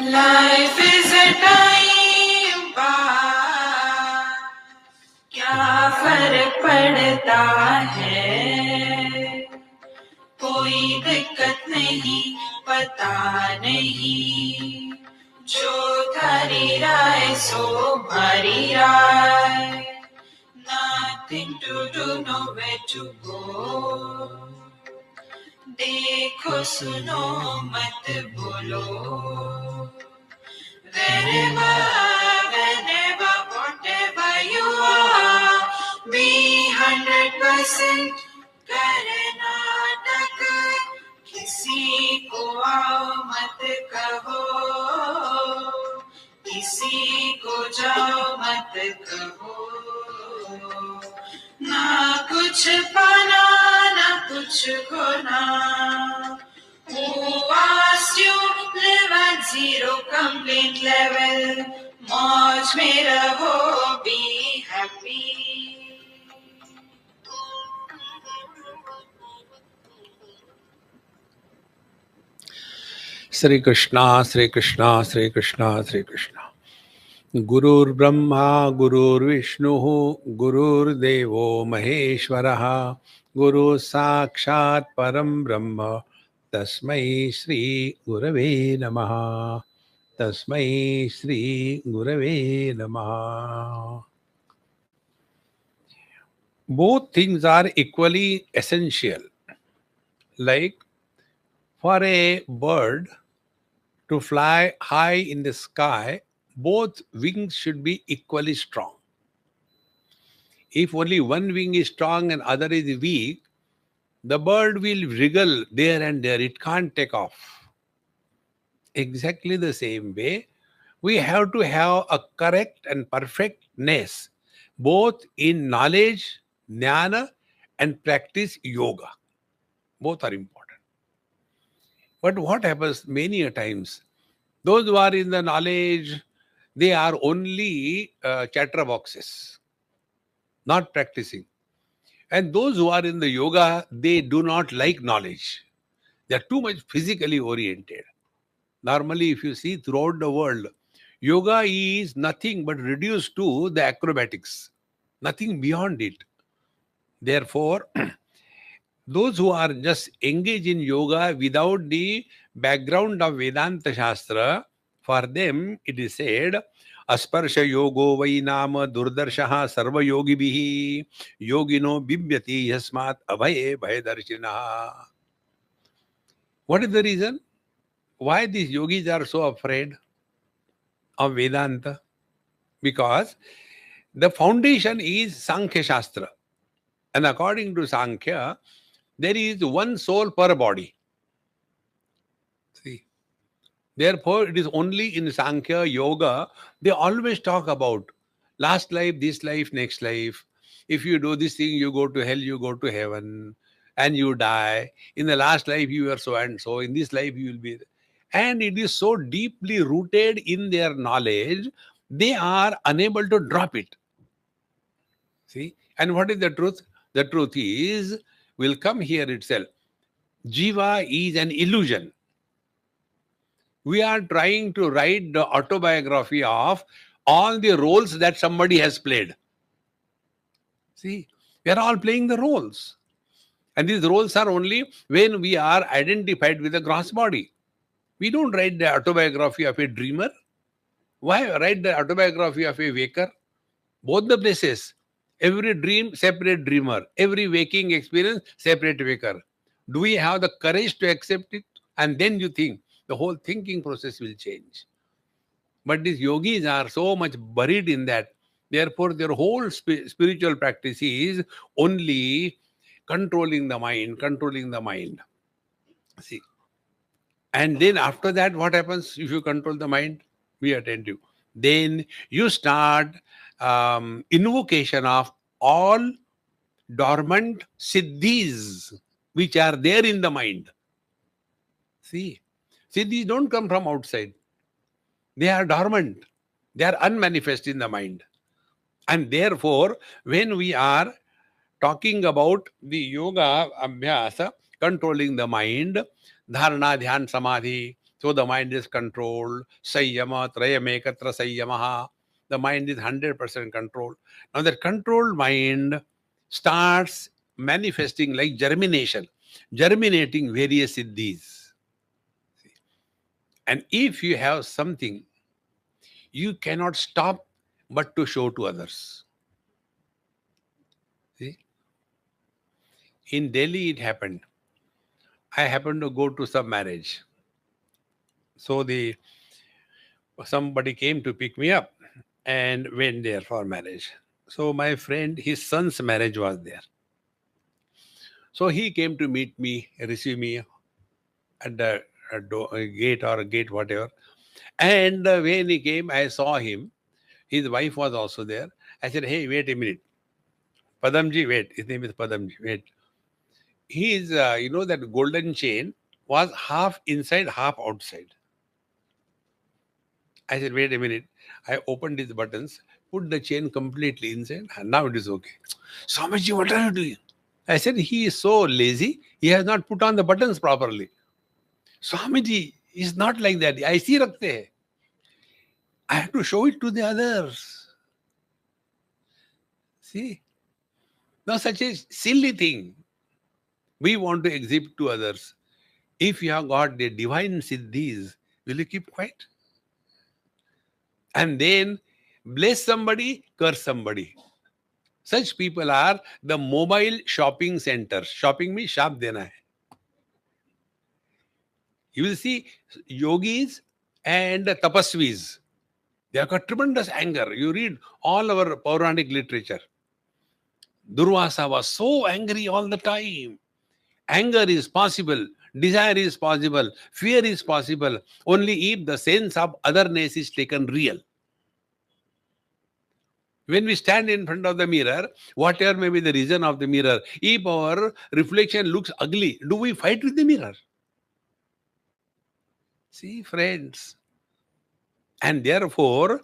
Life is a time pass. क्या फर्क पड़ता है, कोई दिक्कत नहीं, पता नहीं, जो थारी राय सो भारी राय. Nothing to do, nowhere to go. देखो सुनो मत बोलो. Wherever, whenever, whatever you are, be 100% Karnataka. किसी को आओ मत कहो, किसी को जाओ मत कहो. ना कुछ पाना ना कुछ खोना. Who asked you live at zero complaint level? मौज में रहो, be happy. Sri Krishna, Sri Krishna, Sri Krishna, Sri Krishna. Gurur Brahma, Gurur Vishnu, Gurur Devo Maheshwaraha, Guru Sakshat Param Brahma, Tasmai Sri Gurave Namaha. Tasmai Sri Gurave Namaha. Both things are equally essential. Like for a bird to fly high in the sky, both wings should be equally strong. If only one wing is strong and other is weak, the bird will wriggle there and there. It can't take off. Exactly the same way, we have to have a correct and perfectness both in knowledge, jnana, and practice yoga. Both are important. But what happens many a times, those who are in the knowledge, they are only chatterboxes, not practicing. And those who are in the yoga, they do not like knowledge. They are too much physically oriented. Normally, if you see throughout the world, yoga is nothing but reduced to the acrobatics, nothing beyond it. Therefore, those who are just engaged in yoga without the background of Vedanta Shastra, for them it is said, Asparsha yogo vai nama durdarshaha sarva yogi bihi yogino bibyati yasmat abhaye bhayadarshinaha. What is the reason? Why these yogis are so afraid of Vedanta? Because the foundation is Sankhya Shastra. And according to Sankhya, there is one soul per body. See, therefore, it is only in Sankhya Yoga, they always talk about last life, this life, next life. If you do this thing, you go to hell, you go to heaven, and you die. In the last life, you were so and so. In this life, you will be. And it is so deeply rooted in their knowledge, they are unable to drop it. See? And what is the truth? The truth is, will come here itself. Jiva is an illusion. We are trying to write the autobiography of all the roles that somebody has played. See, we are all playing the roles. And these roles are only when we are identified with the gross body. We don't write the autobiography of a dreamer. Why write the autobiography of a waker? Both the places. Every dream, separate dreamer. Every waking experience, separate waker. Do we have the courage to accept it? And then you think, the whole thinking process will change. But these yogis are so much buried in that. Therefore, their whole spiritual practice is only controlling the mind, controlling the mind. See. And then after that, what happens if you control the mind? Be attentive. Then you start invocation of all dormant siddhis which are there in the mind. See, siddhis don't come from outside. They are dormant. They are unmanifest in the mind. And therefore, when we are talking about the yoga abhyasa, controlling the mind, dharana, dhyan, samadhi, So the mind is controlled. Sayyama, trayamekatra sayyamaha. The mind is 100% controlled. Now that controlled mind starts manifesting like germination, germinating various siddhis. And if you have something, you cannot stop but to show to others. See? In Delhi, it happened. I happened to go to some marriage. So somebody came to pick me up and went there for marriage. So my friend, his son's marriage was there. So he came to meet me, receive me at the gate or gate, whatever. And when he came, I saw him. His wife was also there. I said, hey, wait a minute. Padamji, wait. His name is Padamji, wait. His, that golden chain was half inside, half outside. I said, wait a minute. I opened his buttons, put the chain completely inside, and now it is okay. Swamiji, what are you doing? I said, he is so lazy, he has not put on the buttons properly. Swamiji is not like that. I see rakhte hai. I have to show it to the others. See? Now such a silly thing we want to exhibit to others. If you have got the divine siddhis, will you keep quiet? And then bless somebody, curse somebody. Such people are the mobile shopping centers. Shopping means shop dena hai. You will see yogis and tapasvis. They have got tremendous anger. You read all our Puranic literature. Durvasa was so angry all the time. Anger is possible. Desire is possible. Fear is possible. Only if the sense of otherness is taken real. When we stand in front of the mirror, whatever may be the reason of the mirror, if our reflection looks ugly, do we fight with the mirror? See, friends. And therefore,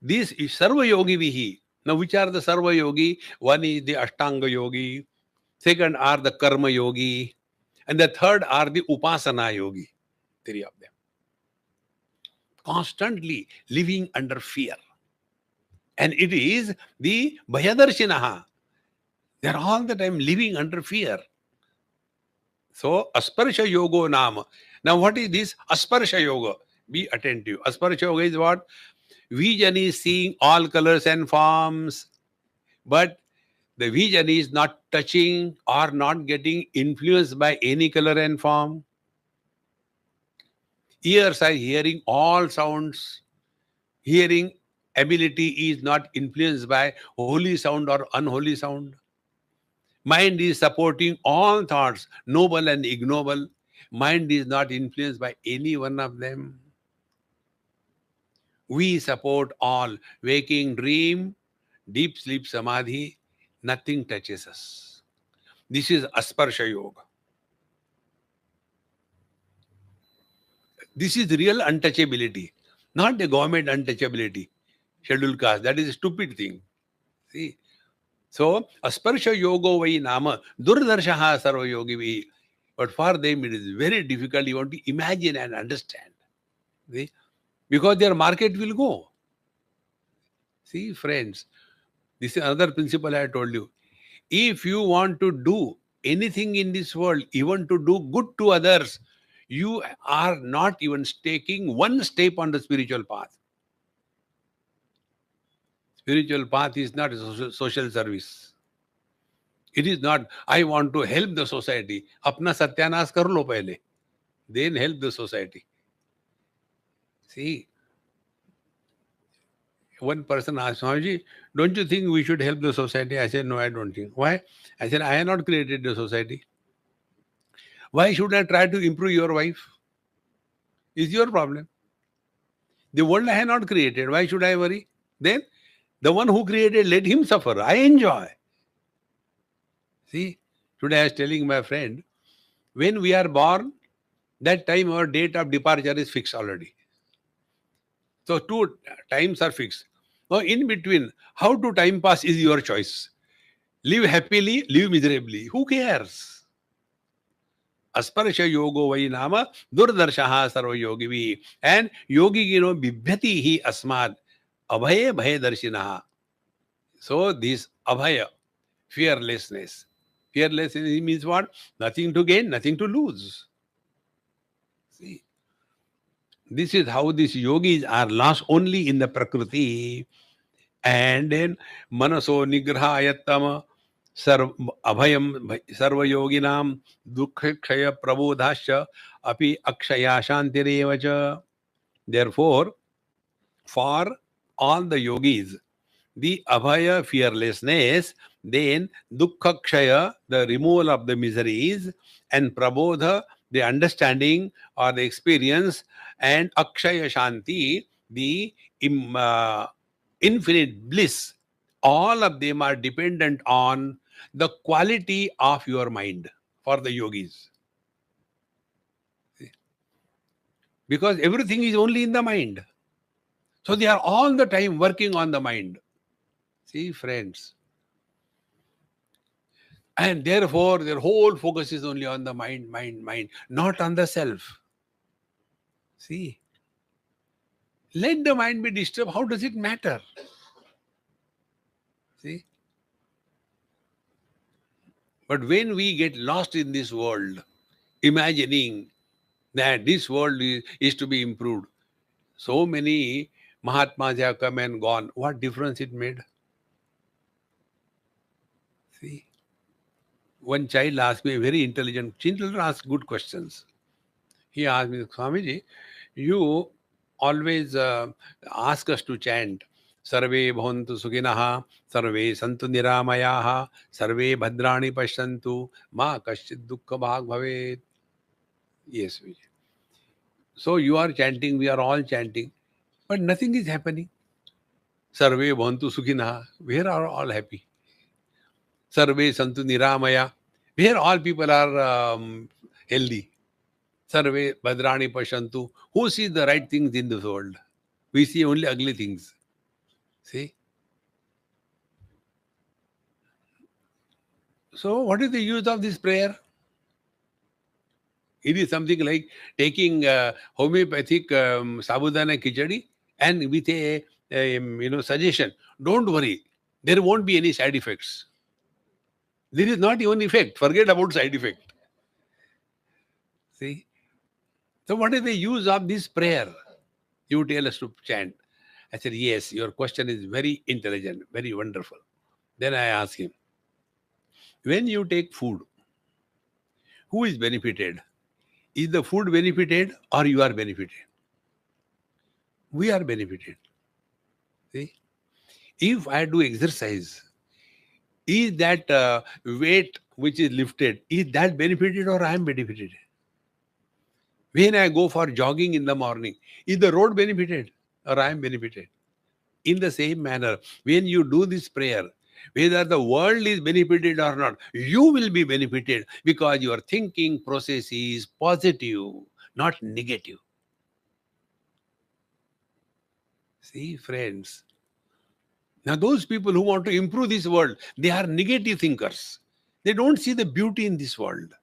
this is Sarva Yogi Vihi. Now, which are the Sarva Yogi? One is the Ashtanga Yogi. Second are the Karma Yogi. And the third are the Upasana Yogi. Three of them. Constantly living under fear. And it is the Bhayadarshinaha. They are all the time living under fear. So, Asparsha Yogo Nama. Now, what is this? Asparsha Yoga. Be attentive. Asparsha Yoga is what? Vision is seeing all colors and forms, but the vision is not touching or not getting influenced by any color and form. Ears are hearing all sounds. Hearing ability is not influenced by holy sound or unholy sound. Mind is supporting all thoughts, noble and ignoble. Mind is not influenced by any one of them. We support all. Waking dream, deep sleep samadhi, nothing touches us. This is Asparsha Yoga. This is real untouchability, not the government untouchability. Scheduled caste, that is a stupid thing. See? So, Asparsha Yogo Vai Nama, Durdarshaha Sarva Yogi Vai. But for them, it is very difficult. You want to imagine and understand. See? Because their market will go. See, friends, this is another principle I told you. If you want to do anything in this world, even to do good to others, you are not even taking one step on the spiritual path. Spiritual path is not a social service. It is not, I want to help the society. Apna satyanas kar lo pehle. Then help the society. See, one person asked, Swamiji, don't you think we should help the society? I said, no, I don't think. Why? I said, I have not created the society. Why should I try to improve your wife? It's your problem. The world I have not created. Why should I worry? Then the one who created, let him suffer. I enjoy. See, today I was telling my friend, when we are born, that time our date of departure is fixed already. So two times are fixed. Now in between, how to time pass is your choice. Live happily, live miserably. Who cares? Asparsha yogo vai nama durdarshaha sarva yogivi. And yogi bibhyati hi asmad abhaye bhaye darshinaha. So this abhaya, fearlessness. Fearlessness means what? Nothing to gain, nothing to lose. See, this is how these yogis are lost only in the prakriti. And then manaso nigrahayattam abhayam sarva yoginam dukkha kshaya prabodhasya api akshaya shantirevacha. Therefore, for all the yogis, the abhaya, fearlessness, then dukkha kshaya, the removal of the miseries, and prabodha, the understanding or the experience, and akshaya shanti, the infinite bliss. All of them are dependent on the quality of your mind for the yogis. Because everything is only in the mind. So they are all the time working on the mind. See, friends. And therefore, their whole focus is only on the mind, not on the self. See, let the mind be disturbed. How does it matter? See, but when we get lost in this world, imagining that this world is to be improved, so many Mahatmas have come and gone. What difference it made? See, one child asked me, a very intelligent children ask good questions. He asked me, Swamiji, you always ask us to chant Sarve bhavantu sukinaha, Sarve santu niramayaha, Sarve bhadrani pashyantu, ma kaschid dukkha bhag bhavet. Yes, Vijay. So you are chanting, we are all chanting, but nothing is happening. Sarve bhavantu sukinaha, where are all happy? Sarve santu niramaya, where all people are healthy. Sarve bhadrani pashantu. Who sees the right things in this world? We see only ugly things. See? So what is the use of this prayer? It is something like taking homeopathic sabudana khichdi and with a suggestion. Don't worry. There won't be any side effects. There is not even effect. Forget about side effect. See? So what is the use of this prayer? You tell us to chant. I said, yes, your question is very intelligent, very wonderful. Then I asked him, when you take food, who is benefited? Is the food benefited or you are benefited? We are benefited. See? If I do exercise, is that weight which is lifted, is that benefited or I am benefited? When I go for jogging in the morning, is the road benefited or I am benefited? In the same manner, when you do this prayer, whether the world is benefited or not, you will be benefited because your thinking process is positive, not negative. See, friends. Now, those people who want to improve this world, they are negative thinkers. They don't see the beauty in this world.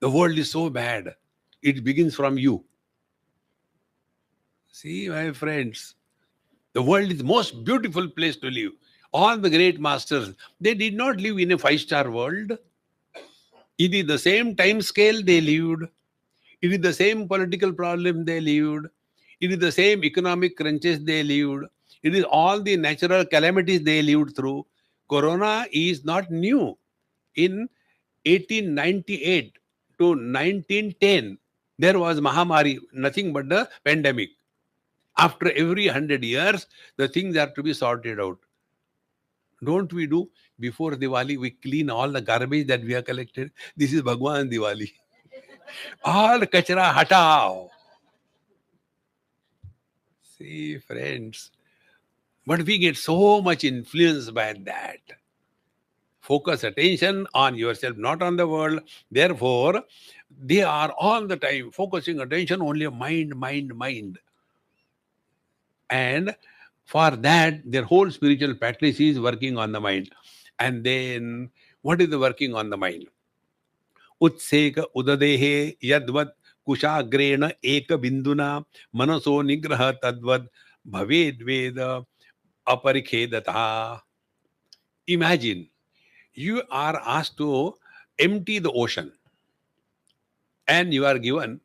The world is so bad. It begins from you. See, my friends, the world is the most beautiful place to live. All the great masters, they did not live in a five-star world. It is the same time scale they lived. It is the same political problem they lived. It is the same economic crunches they lived. It is all the natural calamities they lived through. Corona is not new. In 1898 to 1910, there was Mahamari, nothing but the pandemic. After every 100 years, the things are to be sorted out. Don't we do? Before Diwali, we clean all the garbage that we have collected. This is Bhagwan Diwali. All kachra hatao. See, friends. But we get so much influenced by that. Focus attention on yourself, not on the world. Therefore, they are all the time focusing attention only on mind. And for that, their whole spiritual practice is working on the mind. And then, what is the working on the mind? Utseka udadehe yadvat kushagrena eka binduna manaso nigraha tadvad bhaved veda aparikhedata. Imagine you are asked to empty the ocean and you are given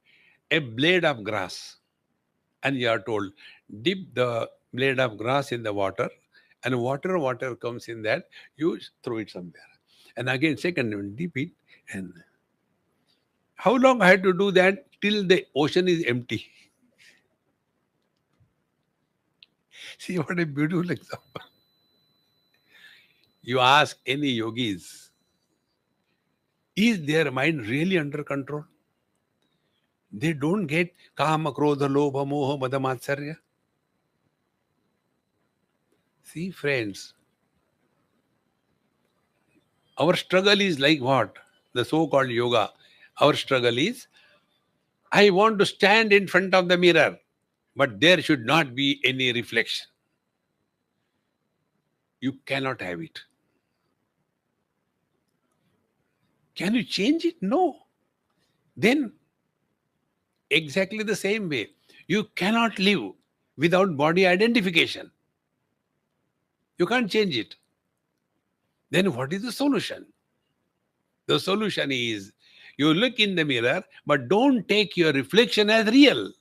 a blade of grass and you are told dip the blade of grass in the water and water comes in that, you throw it somewhere and again second one, dip it. And how long I had to do that till the ocean is empty? See what a beautiful example. You ask any yogis, is their mind really under control? They don't get kama, krodha, lobha, moha, mada, matsarya. See, friends, our struggle is like what? The so-called yoga. Our struggle is, I want to stand in front of the mirror, but there should not be any reflection. You cannot have it. Can you change it? No. Then, exactly the same way, you cannot live without body identification. You can't change it. Then what is the solution? The solution is, you look in the mirror, but don't take your reflection as real.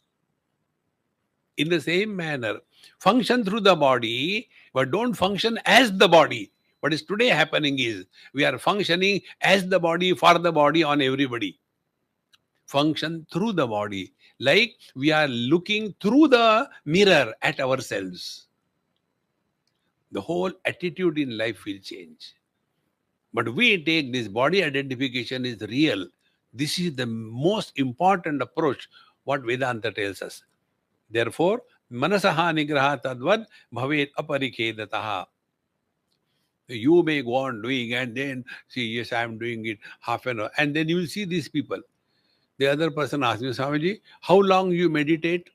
In the same manner, function through the body, but don't function as the body. What is today happening is, we are functioning as the body, for the body, on everybody. Function through the body, like we are looking through the mirror at ourselves. The whole attitude in life will change. But we take this body identification is real. This is the most important approach what Vedanta tells us. Therefore, manasaha nigraha tadvad bhavet aparikhedataha. You may go on doing and then see, yes, I am doing it half an hour. And then you will see these people. The other person asks me, Swamiji, how long you meditate?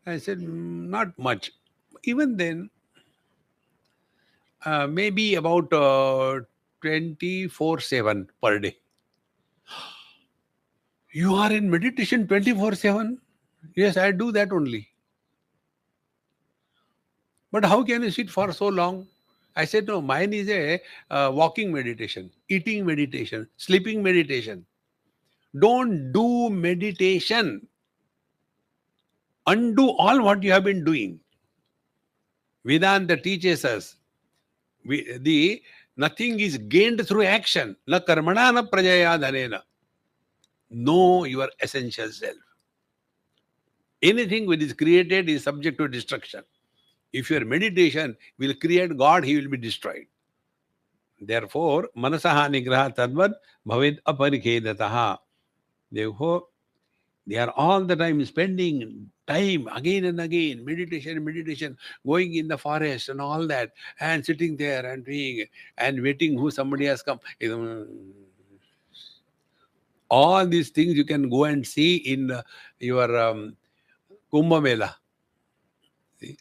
I said, not much. Even then, maybe about 24/7 per day. You are in meditation 24/7? Yes, I do that only. But how can you sit for so long? I said, no, mine is a walking meditation, eating meditation, sleeping meditation. Don't do meditation. Undo all what you have been doing. Vedanta teaches us nothing is gained through action. Na karmana na prajaya dhanena. Know your essential self. Anything which is created is subject to destruction. If your meditation will create God, he will be destroyed. Therefore, manasaha nigraha tadvad bhavid aparikhedataha. Therefore, they are all the time spending time again and again, meditation, going in the forest and all that, and sitting there and doing and waiting who somebody has come. All these things you can go and see in your Kumbh Mela. See?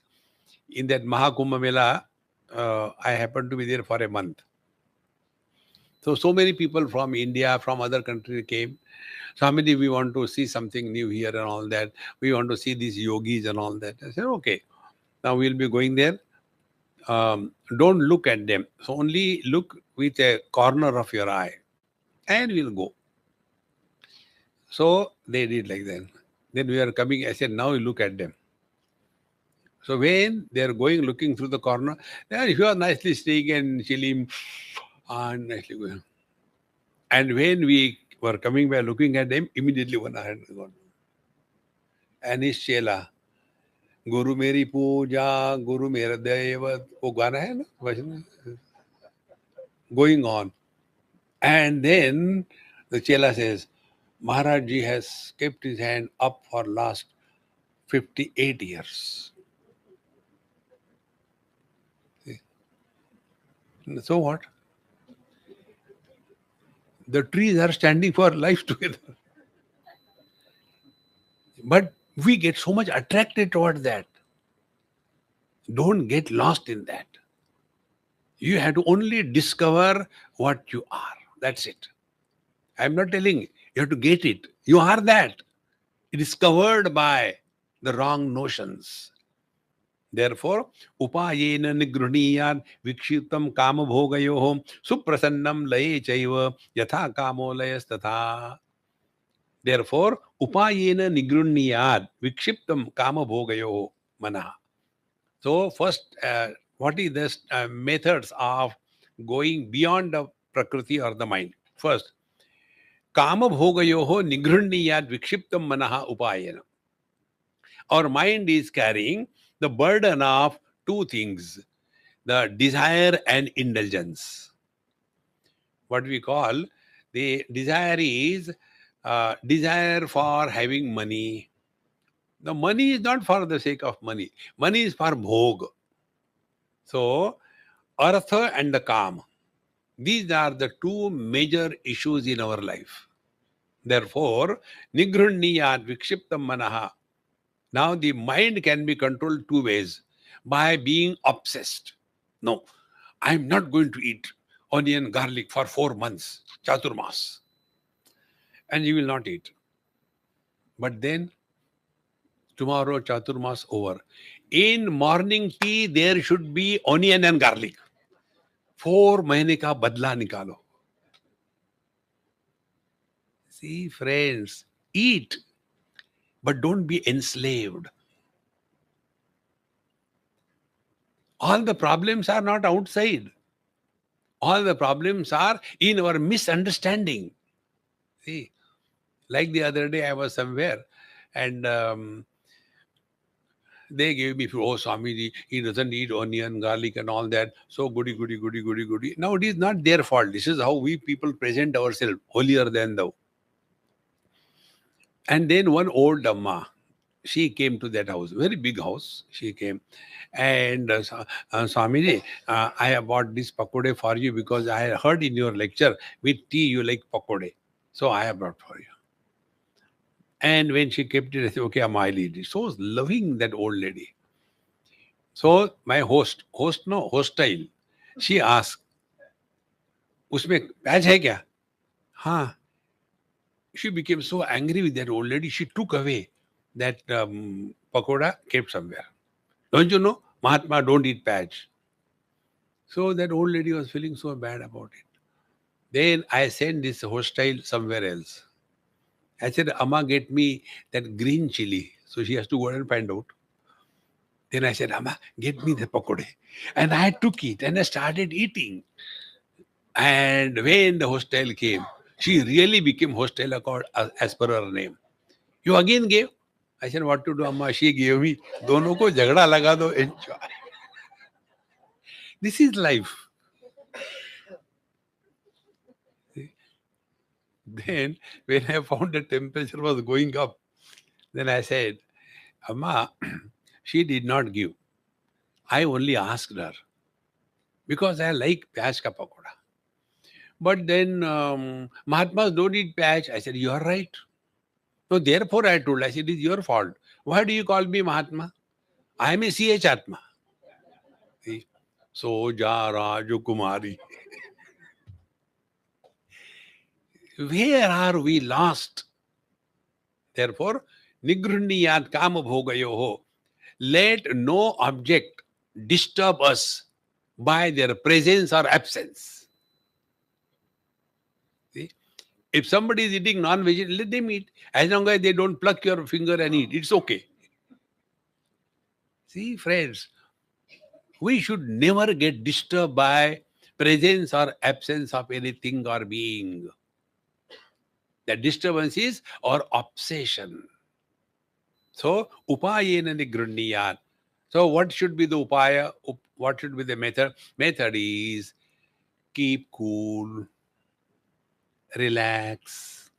In that Mahakumbh Mela, I happened to be there for a month. So many people from India, from other countries came. Swamiji, we want to see something new here and all that. We want to see these yogis and all that. I said, okay. Now we'll be going there. Don't look at them. So only look with a corner of your eye. And we'll go. So they did like that. Then we are coming. I said, now you look at them. So when they are going, looking through the corner, you are nicely staying and chilling and nicely going. And when we were coming by looking at them, immediately one hand gone. And his chela, Guru Meri Puja, Guru Mera Devat, wo gana hai na? Going on. And then the chela says, Maharaj Ji has kept his hand up for last 58 years. So what? The trees are standing for life together. But we get so much attracted toward that. Don't get lost in that. You have to only discover what you are. That's it. I'm not telling you have to get it. You are that. It is covered by the wrong notions. Therefore, upayena nigruniyat vikshiptam kama bhogayohom suprasannam laye chaiva yatha kamo layas. Therefore, upayena nigruniyat vikshiptam kama bhogayoho mana. So, first, what is the methods of going beyond the prakriti or the mind? First, kama bhogayoho nigruniyat vikshiptam manaha upayena. Our mind is carrying the burden of two things, the desire and indulgence. What we call the desire is desire for having money. The money is not for the sake of money. Money is for bhog. So, artha and the kam. These are the two major issues in our life. Therefore, nigrhunniyat vikshiptam manaha. Now, the mind can be controlled two ways. By being obsessed. No, I'm not going to eat onion, garlic for 4 months, chaturmas. And you will not eat. But then, tomorrow, chaturmas over. In morning tea, there should be onion and garlic. 4 महीने का बदला निकालो. See, friends, eat, but don't be enslaved. All the problems are not outside. All the problems are in our misunderstanding. See, like the other day, I was somewhere and they gave me, oh, Swami, he doesn't eat onion, garlic, and all that. So goody, goody, goody, goody, goody. Now, it is not their fault. This is how we people present ourselves, holier than thou. And then one old Amma, she came to that house, very big house. She came and Swamiji, I have bought this pakode for you because I heard in your lecture with tea you like pakode. So I have brought for you. And when she kept it, I said, okay, Amma, I'll eat it. So loving that old lady. So my hostile, she asked, उसमें प्याज है क्या? हाँ. She became so angry with that old lady, she took away that pakoda, kept somewhere. Don't you know? Mahatma don't eat paj. So that old lady was feeling so bad about it. Then I sent this hostile somewhere else. I said, Amma, get me that green chili. So she has to go and find out. Then I said, Amma, get me the pakode. And I took it and I started eating. And when the hostile came, she really became hostile as per her name. You again gave? I said, what to do, Amma? She gave me. दोनों को झगड़ा लगा दो. Enjoy. This is life. Then, when I found the temperature was going up, then I said, Amma, she did not give. I only asked her because I like pyaj ka pakoda. But then Mahatmas don't eat pyaj. I said, you are right. So therefore I told, I said, it is your fault. Why do you call me Mahatma? I am a CH Atma. See? So ja Raju Kumari. Where are we lost? Therefore, nigrhunniyat kama bhogayoho. Let no object disturb us by their presence or absence. See? If somebody is eating non-vegetarian, let them eat. As long as they don't pluck your finger and eat, it's okay. See, friends, we should never get disturbed by presence or absence of anything or being. The disturbance is our obsession. So, upayena nigrhunniyat. So, what should be the upaya? What should be the method? Method is keep cool, relax.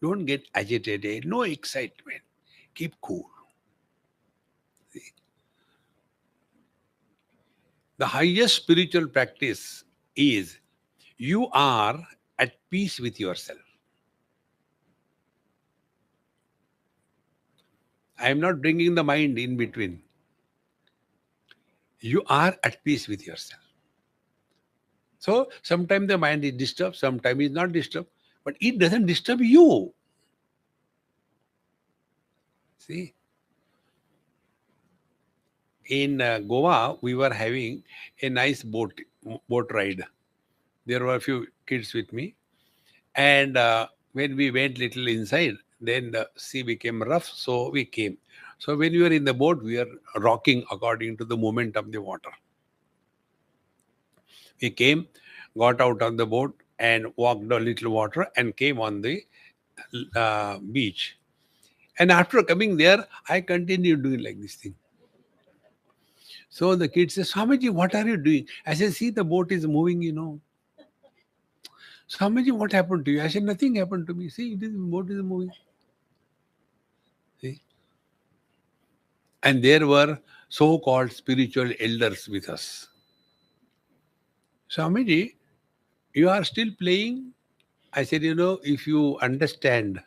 Don't get agitated. No excitement. Keep cool. See? The highest spiritual practice is you are at peace with yourself. I am not bringing the mind in between. You are at peace with yourself. So sometimes the mind is disturbed, sometimes it's not disturbed, but it doesn't disturb you. See, in Goa, we were having a nice boat ride. There were a few kids with me, and when we went little inside, then the sea became rough, so we came. So when we were in the boat, we were rocking according to the movement of the water. We came, got out of the boat, and walked a little water, and came on the beach. And after coming there, I continued doing like this thing. So the kid says, Swamiji, what are you doing? I said, see, the boat is moving. Swamiji, what happened to you? I said, nothing happened to me. See, the boat is moving. See? And there were so-called spiritual elders with us. Swamiji, you are still playing? I said, if you understand,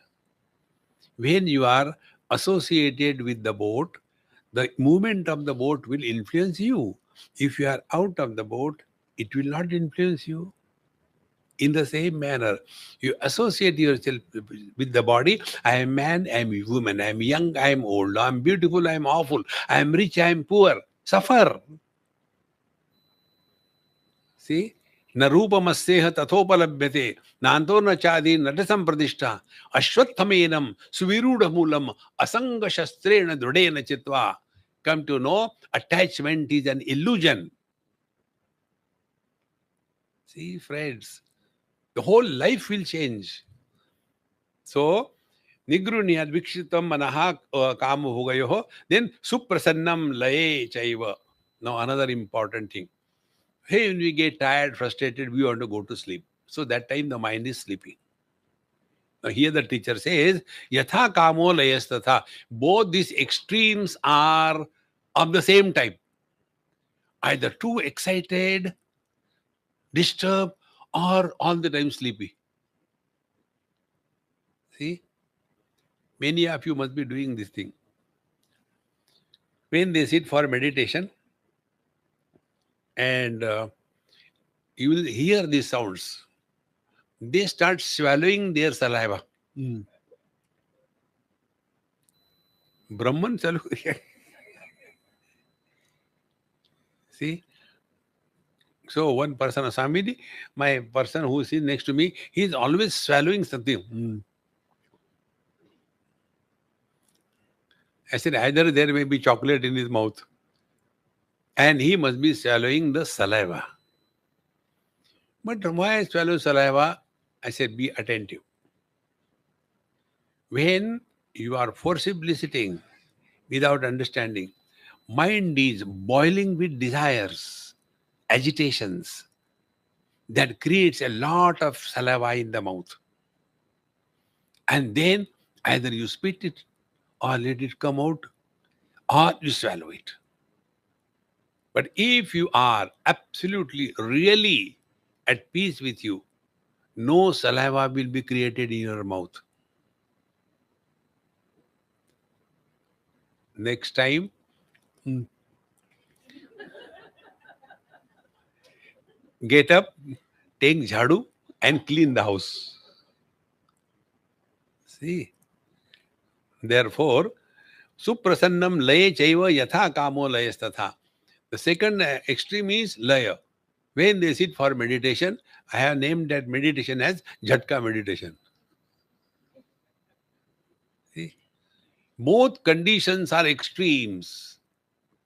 when you are associated with the boat, the movement of the boat will influence you. If you are out of the boat, it will not influence you. In the same manner, you associate yourself with the body. I am man, I am woman, I am young, I am old, I am beautiful, I am awful, I am rich, I am poor. Suffer. See? न रूपमस्येह तथोपलभ्यते नान्तो न चादि नट संप्रतिष्ठा अश्वत्थमेनं सुविरूढ़मूलम असंग शस्त्रेण दृढ़ेन चित्वा. Come to know, attachment is an illusion. See, friends, the whole life will change. So, निगृह्य वीक्षितम मनः काम भोगयोः, then suprasannam laye chaiva. Now another important thing. Hey, when we get tired, frustrated, we want to go to sleep. So that time the mind is sleeping. Now here the teacher says, yatha kamo layas tatha. Both these extremes are of the same type. Either too excited, disturbed, or all the time sleepy. See? Many of you must be doing this thing. When they sit for meditation, and you will hear these sounds, they start swallowing their saliva. Brahman chalu. See? So one person, Swamiji, my person who is next to me, he is always swallowing something. I said, either there may be chocolate in his mouth, and he must be swallowing the saliva. But why swallow saliva? I said, be attentive. When you are forcibly sitting without understanding, mind is boiling with desires, agitations, that creates a lot of saliva in the mouth. And then either you spit it, or let it come out, or you swallow it. But if you are absolutely, really at peace with you, no saliva will be created in your mouth. Next time, get up, take jhadu, and clean the house. See? Therefore, suprasannam laye chaiva yatha kamo layastatha. The second extreme is laya. When they sit for meditation, I have named that meditation as jhatka meditation. See? Both conditions are extremes,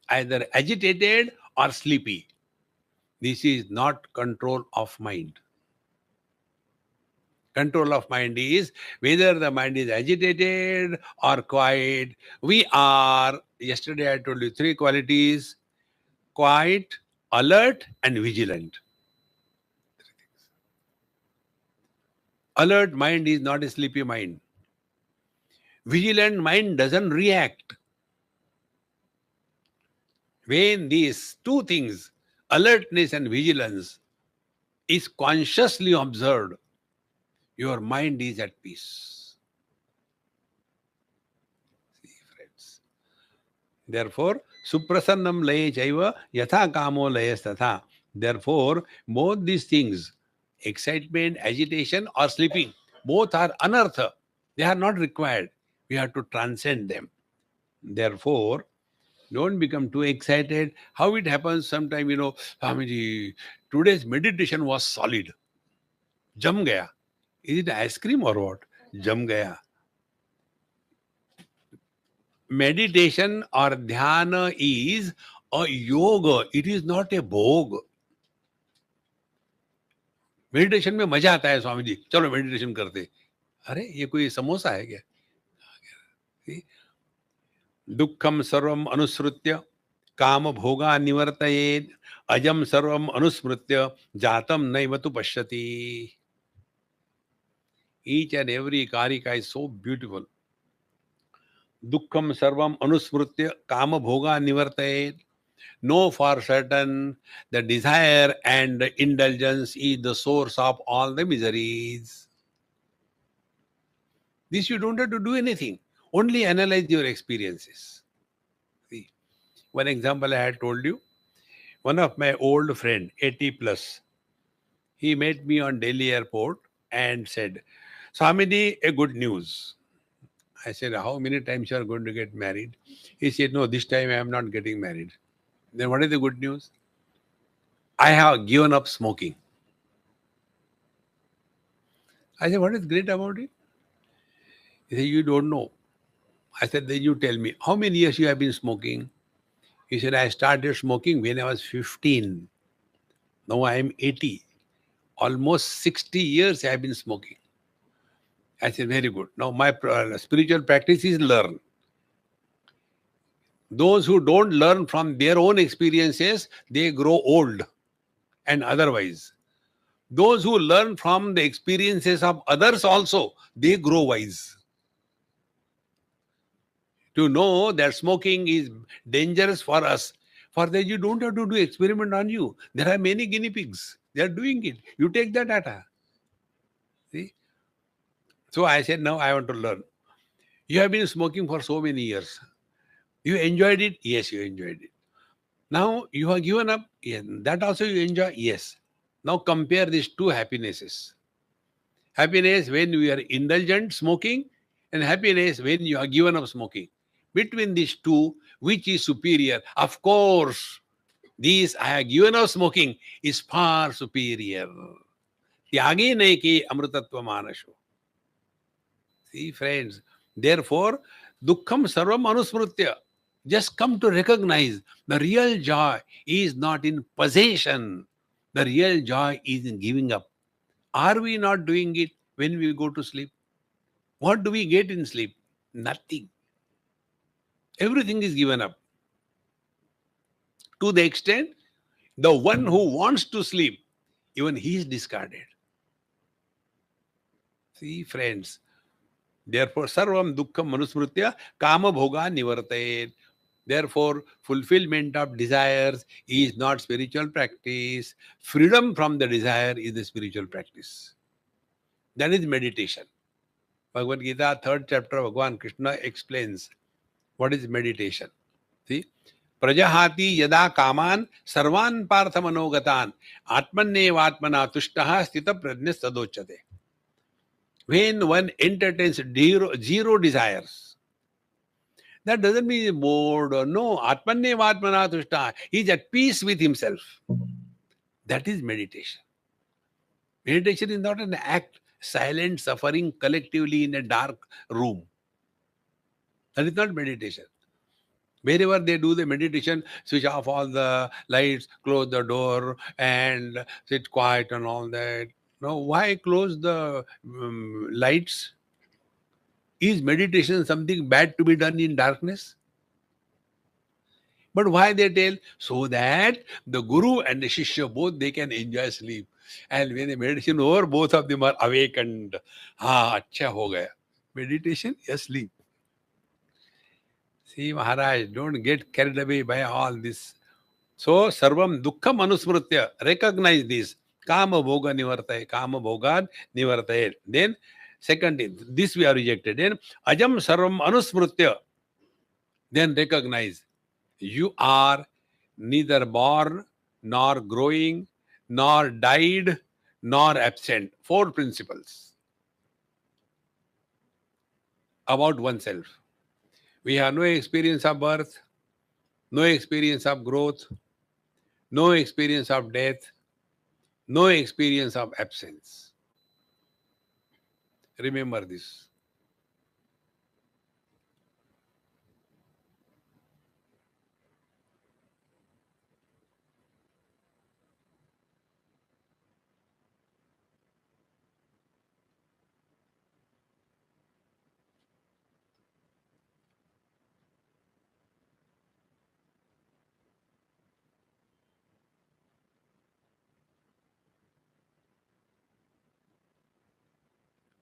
either agitated or sleepy. This is not control of mind. Control of mind is whether the mind is agitated or quiet. We are, yesterday I told you 3 qualities: quiet, alert, and vigilant. Alert mind is not a sleepy mind. Vigilant mind doesn't react. When these 2 things, alertness and vigilance, is consciously observed, your mind is at peace. See, friends. Therefore, suprasannam laye chaiva yatha kamo layastatha. Therefore, both these things, excitement, agitation, or sleeping, both are anartha. They are not required. We have to transcend them. Therefore, don't become too excited. How it happens sometime, Swamiji, today's meditation was solid. Jam gaya. Is it ice cream or what? Jam gaya. Meditation or dhyana is a yoga. It is not a bhog. Meditation में मजा आता है स्वामी जी, चलो meditation करते. अरे ये कोई समोसा है क्या? दुखम सर्वम अनुसृत्य काम भोगा निवर्तयेत अजम सर्वम अनुस्मृत्य जातम नैव तु पश्यति. Each and every karika is so beautiful. Dukkham sarvam anusmritya kama bhoga nivartayet. Know for certain the desire and indulgence is the source of all the miseries. This you don't have to do anything. Only analyze your experiences. See, one example I had told you. One of my old friend, 80 plus, he met me on Delhi airport and said, Swamiji, a good news. I said, how many times you are going to get married? He said, no, this time I am not getting married. Then what is the good news? I have given up smoking. I said, what is great about it? He said, you don't know. I said, then you tell me, how many years you have been smoking? He said, I started smoking when I was 15. Now I am 80. Almost 60 years I have been smoking. I said, very good. Now my spiritual practice is learn. Those who don't learn from their own experiences, they grow old and otherwise. Those who learn from the experiences of others also, they grow wise. To know that smoking is dangerous for us, for that you don't have to do experiment on you. There are many guinea pigs. They are doing it. You take the data. See? So I said, now I want to learn. You have been smoking for so many years. You enjoyed it? Yes, you enjoyed it. Now you have given up? Yes. That also you enjoy? Yes. Now compare these two happinesses. Happiness when you are indulgent smoking and happiness when you are given up smoking. Between these two, which is superior? Of course, this I have given up smoking is far superior. Tyage neke amrutatva manasho. See, friends, therefore, dukkham sarvam anusmritya. Just come to recognize the real joy is not in possession. The real joy is in giving up. Are we not doing it when we go to sleep? What do we get in sleep? Nothing. Everything is given up. To the extent, the one who wants to sleep, even he is discarded. See, friends, therefore, sarvam dukkham manusmritya kama bhoga nivartayet. Therefore, fulfillment of desires is not spiritual practice. Freedom from the desire is the spiritual practice. That is meditation. Bhagavad Gita, 3rd chapter, Bhagavan Krishna explains what is meditation. See? Prajahati yada kaman sarvan partha manogatan atmannevatmana tushtaha stita prajna sadochate. When one entertains zero desires, that doesn't mean he's bored or no. Atmannevatmana tushtaha. He's at peace with himself. That is meditation. Meditation is not an act, silent suffering collectively in a dark room. That is not meditation. Wherever they do the meditation, switch off all the lights, close the door, and sit quiet and all that. Now, why close the lights? Is meditation something bad to be done in darkness? But why they tell? So that the Guru and the Shishya, both they can enjoy sleep. And when the meditation over, both of them are awakened. Acha ho gaya. Meditation, yes, sleep. See, Maharaj, don't get carried away by all this. So, sarvam dukkham anusmritya. Recognize this. Kama bhoga nivartay. Kama bhogad nivartay. Then, second, this we are rejected. Then, ajam sarvam anusmritya. Then recognize you are neither born nor growing, nor died, nor absent. Four principles about oneself. We have no experience of birth, no experience of growth, no experience of death, no experience of absence. Remember this.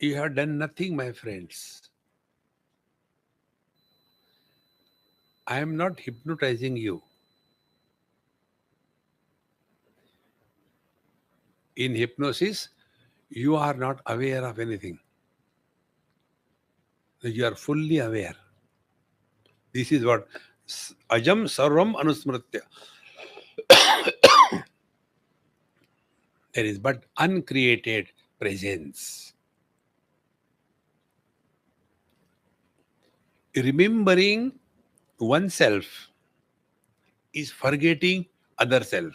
You have done nothing, my friends. I am not hypnotizing you. In hypnosis, you are not aware of anything. You are fully aware. This is what Ajam Sarvam Anusmritya. There is but uncreated presence. Remembering oneself is forgetting other self.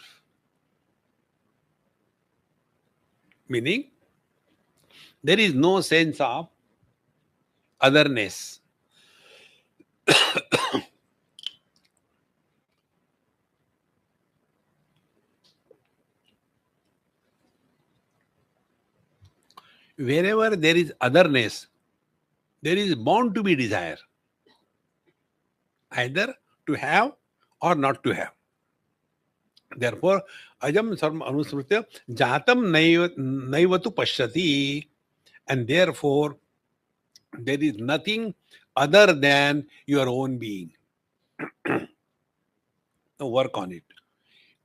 Meaning, there is no sense of otherness. Wherever there is otherness, there is bound to be desire, either to have or not to have. Therefore, ajam sarvam anusmritya jatam naivatu pashyati, and therefore there is nothing other than your own being. Now work on it.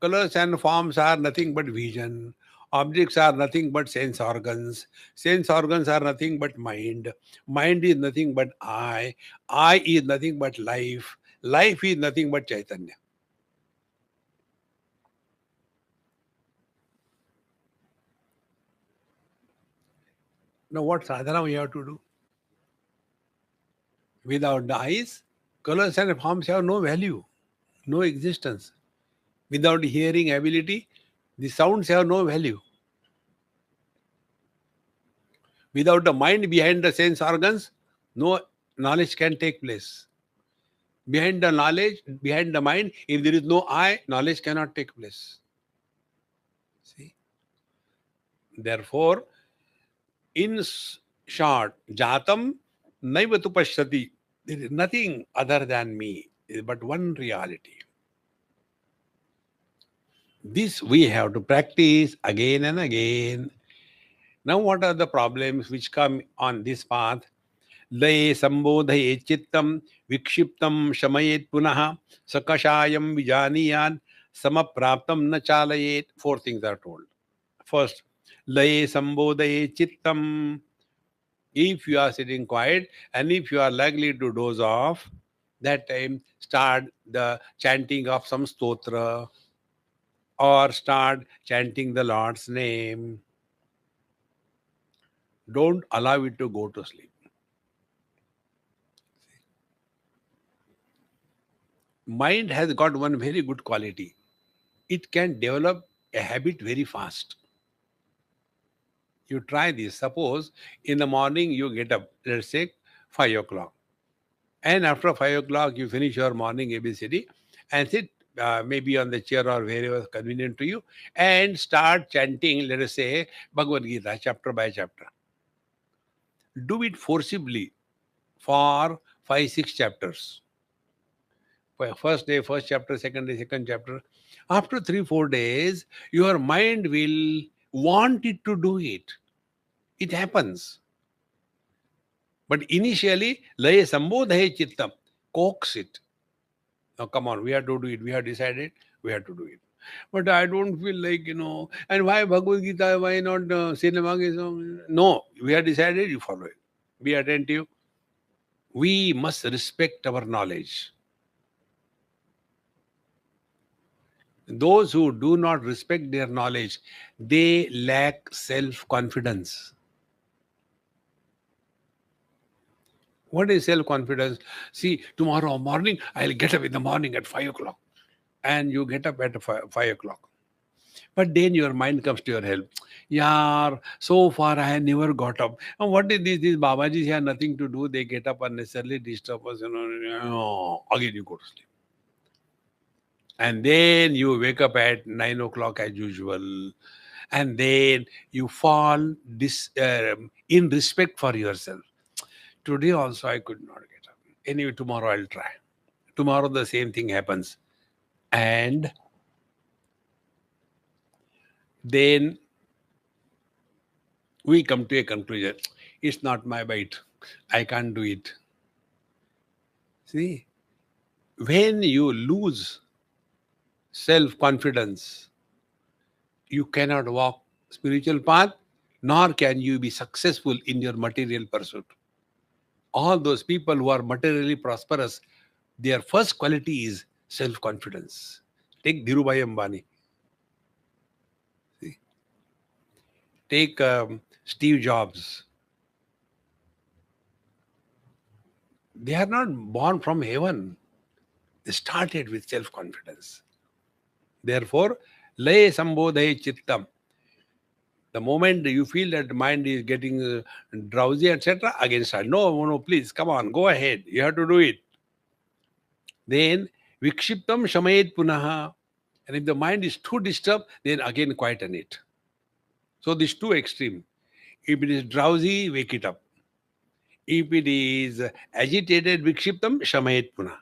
Colors and forms are nothing but vision. Objects are nothing but sense organs. Sense organs are nothing but mind. Mind is nothing but I. I is nothing but life. Life is nothing but Chaitanya. Now, what sadhana we have to do? Without the eyes, colors and forms have no value, no existence. Without hearing ability, the sounds have no value. Without the mind behind the sense organs, no knowledge can take place. Behind the knowledge, behind the mind, if there is no I, knowledge cannot take place. See? Therefore, in short, Jatam Naivatu Pashyati, there is nothing other than me, but one reality. This we have to practice again and again. Now, what are the problems which come on this path? Laye sambodhaye chittam vikshiptam shamayet punaha sakashayam vijaniyat samapraptam na chalayet. Four things are told. First, laye sambodhaye chittam. If you are sitting quiet and if you are likely to doze off, that time start the chanting of some stotra or start chanting the Lord's name. Don't allow it to go to sleep. Mind has got one very good quality. It can develop a habit very fast. You try this. Suppose in the morning you get up, let's say 5 o'clock. And after 5 o'clock, you finish your morning ABCD and sit maybe on the chair or wherever convenient to you and start chanting, let us say, Bhagavad Gita, chapter by chapter. Do it forcibly for 5, 6 chapters. First day, first chapter, second day, second chapter. After 3, 4 days, your mind will want it to do it. It happens. But initially, laye sambodhaye chittam, coax it. Now, come on, we have to do it. We have decided, we have to do it. But I don't feel like, and why Bhagavad Gita, why not cinema? No, we have decided, you follow it. Be attentive. We must respect our knowledge. Those who do not respect their knowledge, they lack self-confidence. What is self-confidence? See, tomorrow morning, I'll get up in the morning at 5 o'clock. And you get up at 5 o'clock. But then your mind comes to your help. Yeah, so far I have never got up. And what is this? These Babajis have nothing to do. They get up unnecessarily, disturb us. Again you go to sleep. And then you wake up at 9 o'clock as usual. And then you fall in respect for yourself. Today also I could not get up. Anyway, tomorrow I'll try. Tomorrow the same thing happens. And then we come to a conclusion. It's not my bite. I can't do it. See, when you lose self confidence, you cannot walk spiritual path, nor can you be successful in your material pursuit. All those people who are materially prosperous, their first quality is self confidence. Take Dhirubhai Ambani. See? Take Steve Jobs. They are not born from heaven. They started with self confidence. Therefore, lay sambodhay chittam. The moment you feel that the mind is getting drowsy, etc., again start. No, no, please, come on, go ahead. You have to do it. Then, vikshiptam shamayet punaha. And if the mind is too disturbed, then again quieten it. So, this two extreme. If it is drowsy, wake it up. If it is agitated, vikshiptam shamayet punah.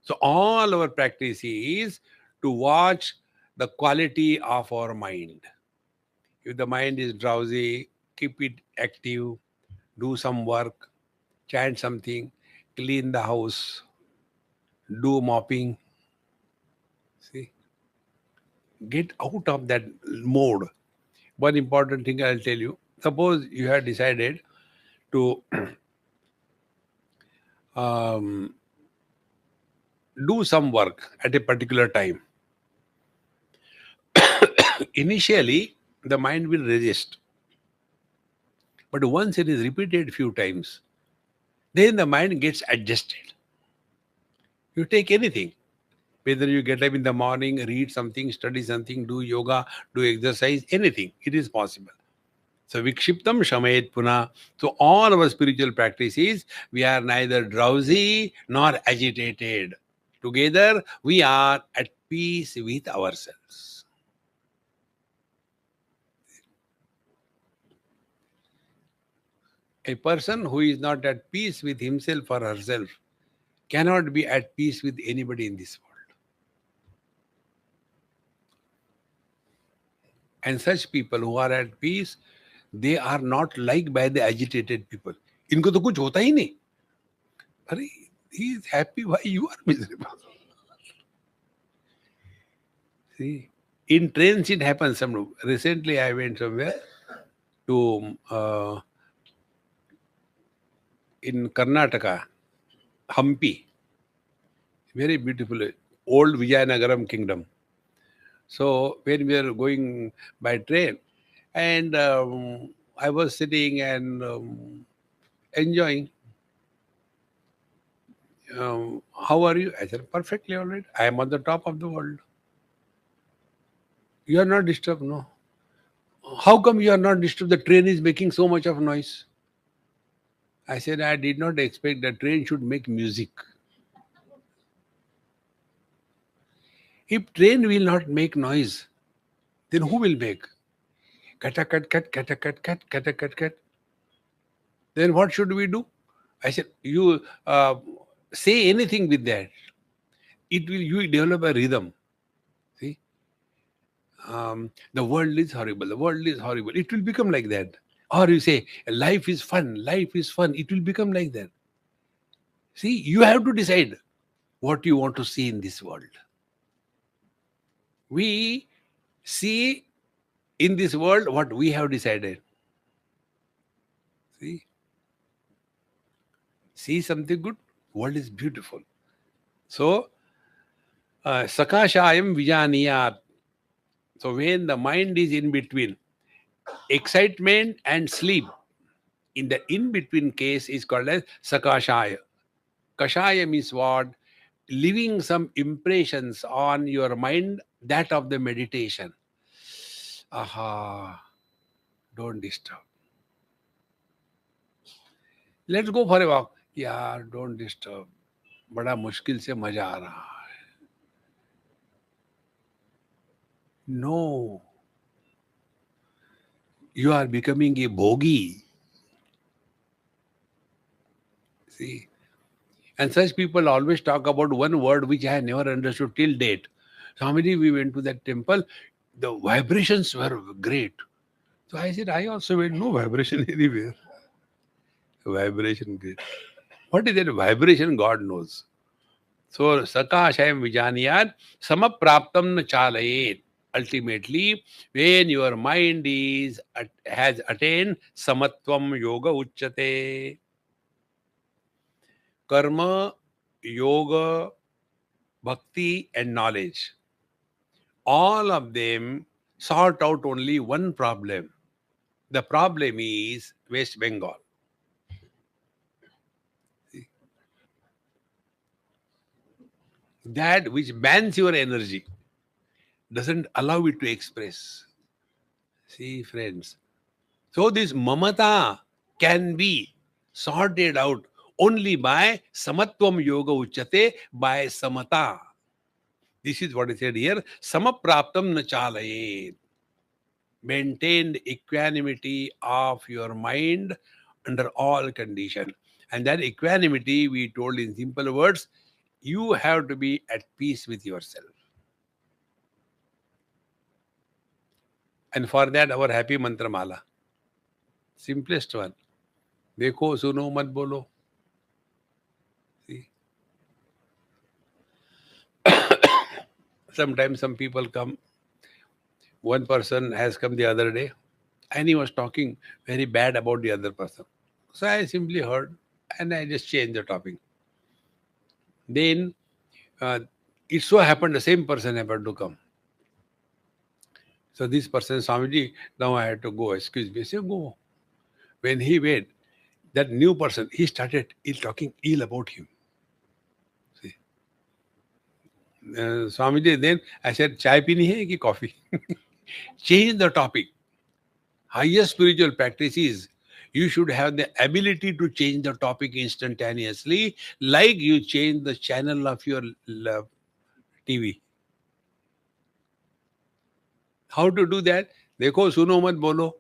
So, all our practice is to watch the quality of our mind. If the mind is drowsy, keep it active, do some work, chant something, clean the house, do mopping. See, get out of that mode. One important thing I'll tell you. Suppose you have decided to um, do some work at a particular time. Initially, the mind will resist. But once it is repeated few times, then the mind gets adjusted. You take anything, whether you get up in the morning, read something, study something, do yoga, do exercise, anything, it is possible. So vikshiptam shamayet puna. So all our spiritual practices, we are neither drowsy nor agitated. Together, we are at peace with ourselves. A person who is not at peace with himself or herself cannot be at peace with anybody in this world. And such people who are at peace, they are not liked by the agitated people. इनको तो कुछ होता ही नहीं. अरे, he is happy. Why you are miserable? See, in trains it happens. Recently, I went somewhere to in Karnataka, Hampi, very beautiful old Vijayanagaram kingdom. So when we are going by train, and I was sitting and enjoying. How are you? I said, perfectly all right. I am on the top of the world. You are not disturbed, no. How come you are not disturbed? The train is making so much of noise. I said, I did not expect the train should make music. If train will not make noise, then who will make? Cut, cut, cut, cut, cut, cut, cut, cut, cut. Then what should we do? I said, you say anything with that. It will you develop a rhythm. See, the world is horrible. The world is horrible. It will become like that. Or you say, life is fun. Life is fun. It will become like that. See, you have to decide what you want to see in this world. We see in this world what we have decided. See something good, world is beautiful. So Sakashayam vijaniyat. So when the mind is in between excitement and sleep, in the in between case is called as sakashaya. Kashaya means what? Leaving some impressions on your mind, that of the meditation. Aha, don't disturb. Let's go for a walk. यार don't disturb. बड़ा मुश्किल से मजा आ रहा है. No, you are becoming a bhogi. See, and such people always talk about one word which I have never understood till date. Somebody, we went to that temple, the vibrations were great. So I said, I also went, no vibration anywhere. Vibration great. What is that vibration? God knows. So, sakashayam vijaniyat samapraptam na chalayet. Ultimately, when your mind has attained samatvam yoga uchyate. Karma, yoga, bhakti, and knowledge. All of them sort out only one problem. The problem is West Bengal. That which bans your energy, doesn't allow it to express. See, friends. So this mamata can be sorted out only by samatvam yoga uchyate, by samata. This is what I said here. Samapraptam na chalaye. Maintained equanimity of your mind under all conditions. And that equanimity, we told in simple words, you have to be at peace with yourself. And for that, our happy mantra mala. Simplest one. देखो सुनो मत बोलो. See? Sometimes some people come. One person has come the other day and he was talking very bad about the other person. So I simply heard and I just changed the topic. Then it so happened the same person happened to come. So this person, Swamiji, now I had to go. Excuse me. I said, go. When he went, that new person, he started talking ill about him. See? Swamiji, then I said, chai pini hai ki coffee? Change the topic. Highest spiritual practice is you should have the ability to change the topic instantaneously, like you change the channel of your TV. How to do that? देखो सुनो मत बोलो.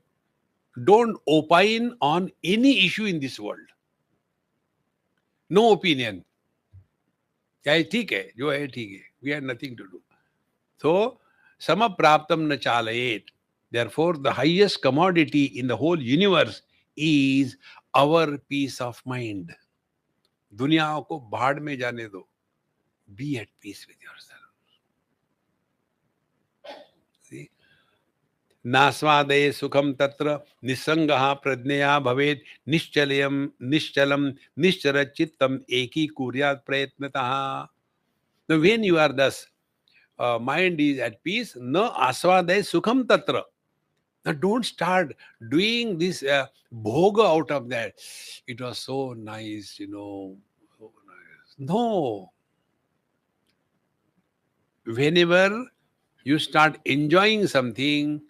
Don't opine on any issue in this world. No opinion. चाहे ठीक है, जो है ठीक है. We have nothing to do. So, samapraptam na chalayet. Therefore, the highest commodity in the whole universe is our peace of mind. दुनिया को भाड़ में जाने दो. Be at peace with yourself. See? नास्वादये सुखम तत्र निसंगः प्रज्ञया भवेत् निश्चलं निश्चरचित्तम एकी कुर्यात् प्रयत्नतः. Now, when you are thus, mind is at peace, na aswadaye sukham tatra. Now, don't start doing this bhoga out of that. It was so nice, so nice. No. Whenever you start enjoying something,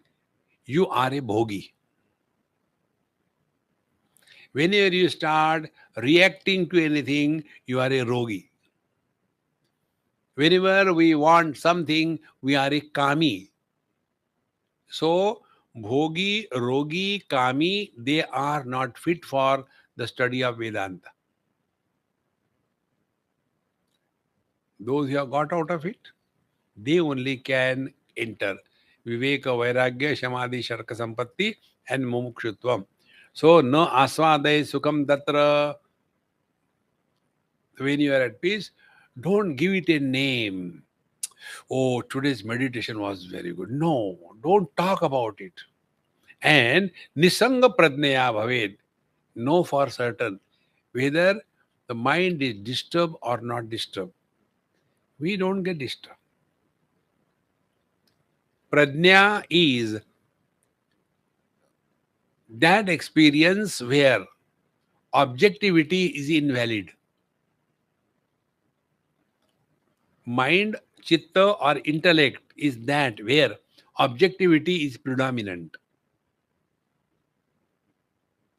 you are a bhogi. Whenever you start reacting to anything, you are a rogi. Whenever we want something, we are a kami. So, bhogi, rogi, kami, they are not fit for the study of Vedanta. Those who have got out of it, they only can enter Viveka, Vairagya, Shamadhi, Sharka Sampatti, and Mumukshutvam. So, na asvaday sukham tatra. When you are at peace, don't give it a name. Oh, today's meditation was very good. No, don't talk about it. And nisanga pradneya bhaved. Know for certain whether the mind is disturbed or not disturbed. We don't get disturbed. Prajna is that experience where objectivity is invalid. Mind, chitta, or intellect is that where objectivity is predominant.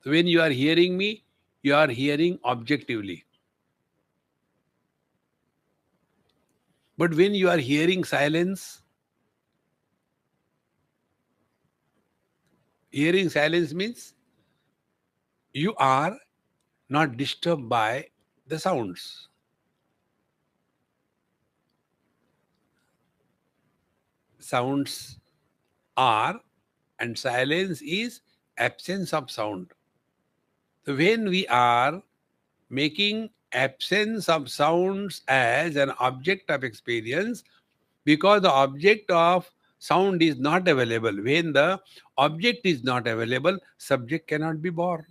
So when you are hearing me, you are hearing objectively. But when you are hearing silence, hearing silence means you are not disturbed by the sounds. Sounds are, and silence is absence of sound. So when we are making absence of sounds as an object of experience, because the object of sound is not available, when the object is not available, subject cannot be born.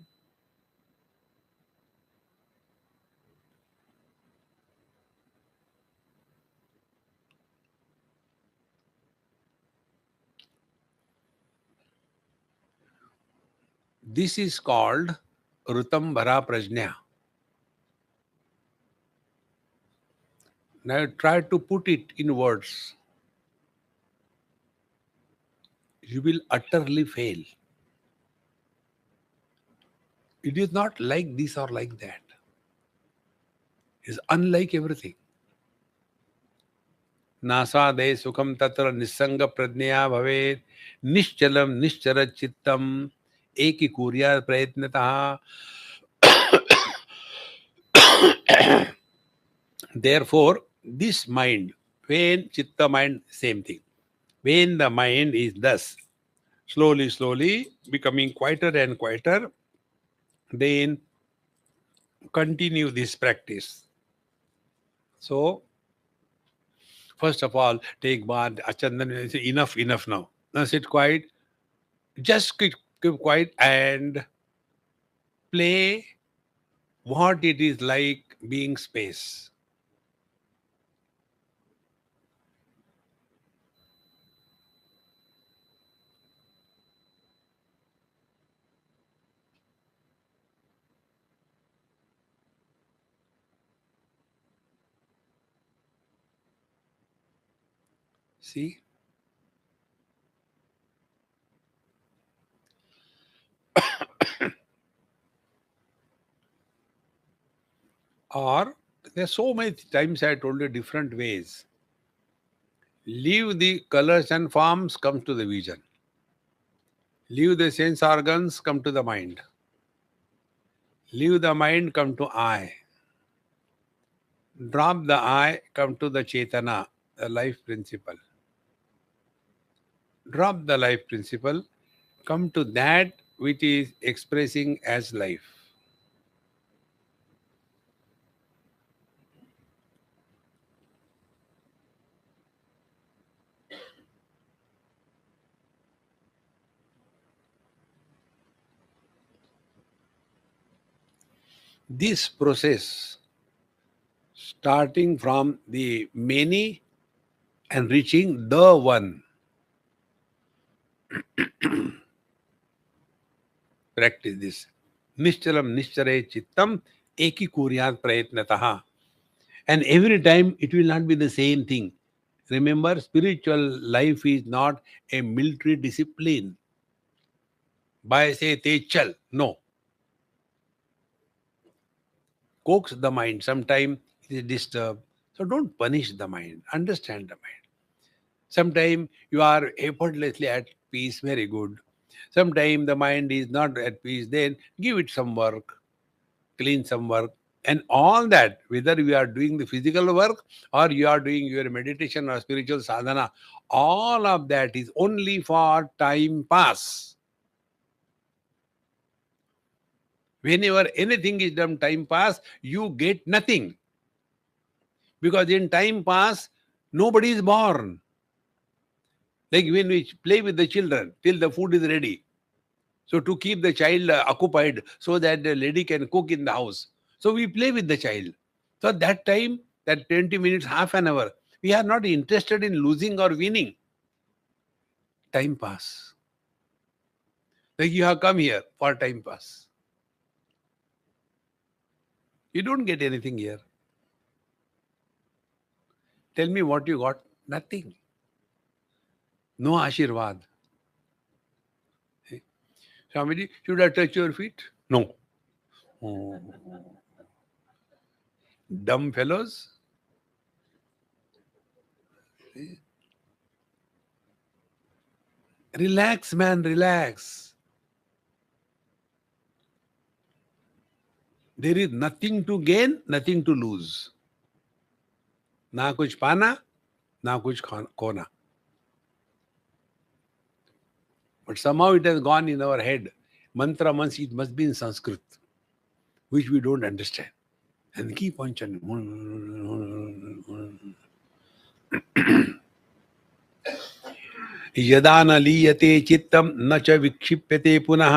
This is called Rutambara Prajna. Now try to put it in words. You will utterly fail. It is not like this or like that. It's unlike everything. नासादे सुखम तत्र निस्संग प्रज्ञया भवेत् निश्चलम निश्चर चित्तम एक ही कुर्या प्रयत्नतः. Therefore, this mind, when chitta mind, same thing. When the mind is thus slowly, slowly becoming quieter and quieter, then continue this practice. So, first of all, take bath, achandan, say enough, enough now. Now sit quiet, just keep quiet and play what it is like being space. See? Or there's so many times I told you different ways. Leave the colors and forms, come to the vision. Leave the sense organs, come to the mind. Leave the mind, come to I. Drop the I, come to the Chetana, the life principle. Drop the life principle, come to that which is expressing as life. This process, starting from the many and reaching the one, practice this. Nishchalam nishchare chittam eki kuryat prayatnataha. And every time it will not be the same thing. Remember, spiritual life is not a military discipline. By say, techal. No. Coax the mind. Sometimes it is disturbed. So don't punish the mind. Understand the mind. Sometimes you are effortlessly at peace. Very good. Sometimes the mind is not at peace. Then give it some work. Clean some work. And all that, whether you are doing the physical work or you are doing your meditation or spiritual sadhana, all of that is only for time pass. Whenever anything is done time pass, you get nothing. Because in time pass, nobody is born. Like when we play with the children till the food is ready. So to keep the child occupied so that the lady can cook in the house. So we play with the child. So that time, that 20 minutes, half an hour, we are not interested in losing or winning. Time pass. Like you have come here for time pass. You don't get anything here. Tell me what you got. Nothing. No Ashirvad. Swamiji, should I touch your feet? No. Oh. Dumb fellows. Relax, man, relax. There is nothing to gain, nothing to lose. ना कुछ पाना, ना कुछ खोना. But somehow it has gone in our head. Mantra it must be in Sanskrit, which we don't understand. And keep on chanting. यदा न लीयते चित्तम न च विक्षिप्यते पुनः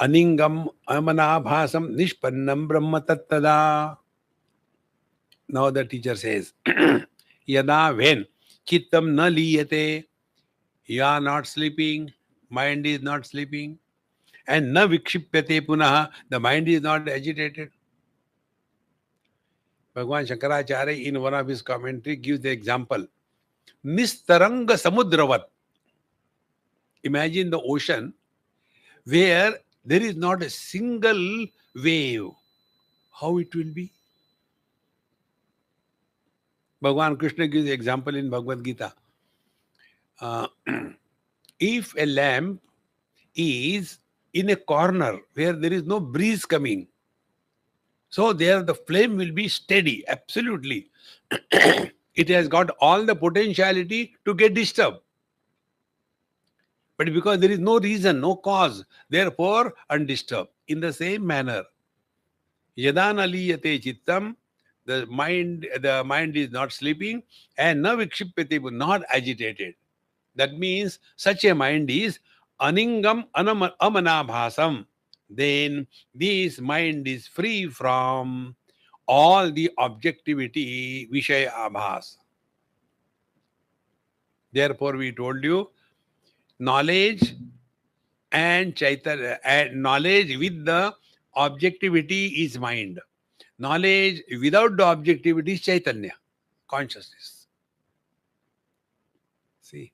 अनिंगम अमनाभासम निष्पन्नम ब्रह्म तत्तदा. Now the teacher says, yada, when chittam na liyate, you are not sleeping, mind is not sleeping, and na vikshipyate punaha, the mind is not agitated. Bhagavan Shankaracharya in one of his commentary gives the example. Nistaranga samudravat. Imagine the ocean where there is not a single wave. How it will be? Bhagavan Krishna gives the example in Bhagavad Gita. If a lamp is in a corner where there is no breeze coming, so there the flame will be steady, absolutely. It has got all the potentiality to get disturbed. But because there is no reason, no cause, therefore undisturbed. In the same manner, yadana liyate chittam, the mind is not sleeping, and na vikshipyate, not agitated. That means such a mind is aningam amanabhasam. Then this mind is free from all the objectivity, vishaya abhas. Therefore, we told you, knowledge and chaitanya, and knowledge with the objectivity is mind. Knowledge without the objectivity is chaitanya, consciousness. See,